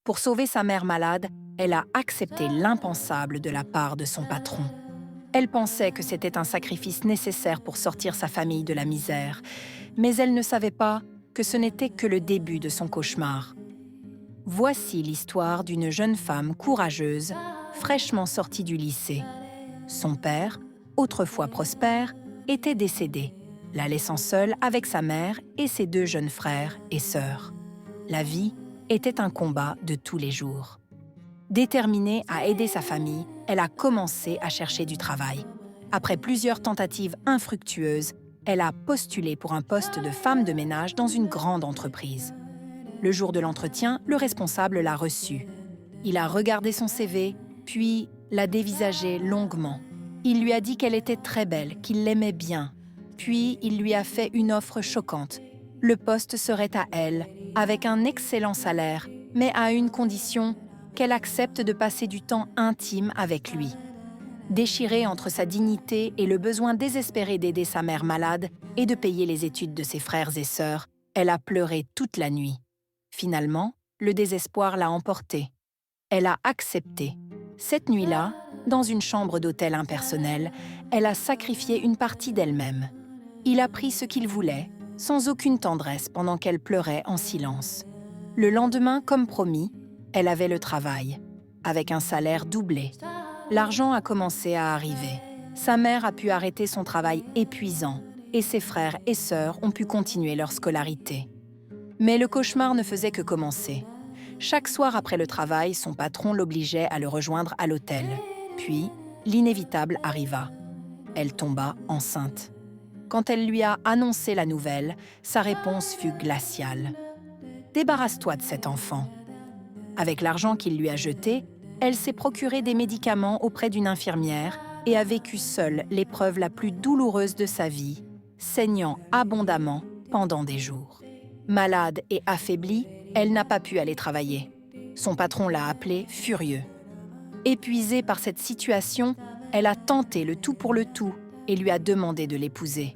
Pour sauver sa mère malade, elle a accepté l'impensable de la part de son patron. Elle pensait que c'était un sacrifice nécessaire pour sortir sa famille de la misère, mais elle ne savait pas que ce n'était que le début de son cauchemar. Voici l'histoire d'une jeune femme courageuse, fraîchement sortie du lycée. Son père, autrefois prospère, était décédé, la laissant seule avec sa mère et ses deux jeunes frères et sœurs. La vie était un combat de tous les jours. Déterminée à aider sa famille, elle a commencé à chercher du travail. Après plusieurs tentatives infructueuses, elle a postulé pour un poste de femme de ménage dans une grande entreprise. Le jour de l'entretien, le responsable l'a reçue. Il a regardé son CV, puis l'a dévisagée longuement. Il lui a dit qu'elle était très belle, qu'il l'aimait bien. Puis il lui a fait une offre choquante. Le poste serait à elle, avec un excellent salaire, mais à une condition, qu'elle accepte de passer du temps intime avec lui. Déchirée entre sa dignité et le besoin désespéré d'aider sa mère malade et de payer les études de ses frères et sœurs, elle a pleuré toute la nuit. Finalement, le désespoir l'a emportée. Elle a accepté. Cette nuit-là, dans une chambre d'hôtel impersonnelle, elle a sacrifié une partie d'elle-même. Il a pris ce qu'il voulait, sans aucune tendresse pendant qu'elle pleurait en silence. Le lendemain, comme promis, elle avait le travail, avec un salaire doublé. L'argent a commencé à arriver. Sa mère a pu arrêter son travail épuisant et ses frères et sœurs ont pu continuer leur scolarité. Mais le cauchemar ne faisait que commencer. Chaque soir après le travail, son patron l'obligeait à le rejoindre à l'hôtel. Puis, l'inévitable arriva. Elle tomba enceinte. Quand elle lui a annoncé la nouvelle, sa réponse fut glaciale. « Débarrasse-toi de cet enfant. » Avec l'argent qu'il lui a jeté, elle s'est procuré des médicaments auprès d'une infirmière et a vécu seule l'épreuve la plus douloureuse de sa vie, saignant abondamment pendant des jours. Malade et affaiblie, elle n'a pas pu aller travailler. Son patron l'a appelée furieux. Épuisée par cette situation, elle a tenté le tout pour le tout et lui a demandé de l'épouser.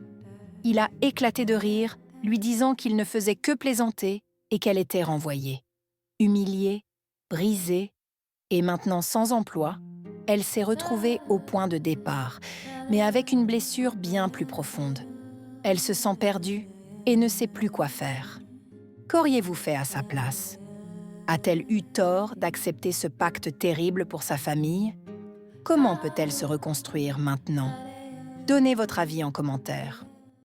Il a éclaté de rire, lui disant qu'il ne faisait que plaisanter et qu'elle était renvoyée. Humiliée, brisée et maintenant sans emploi, elle s'est retrouvée au point de départ, mais avec une blessure bien plus profonde. Elle se sent perdue et ne sait plus quoi faire. Qu'auriez-vous fait à sa place? A-t-elle eu tort d'accepter ce pacte terrible pour sa famille? Comment peut-elle se reconstruire maintenant? Donnez votre avis en commentaire.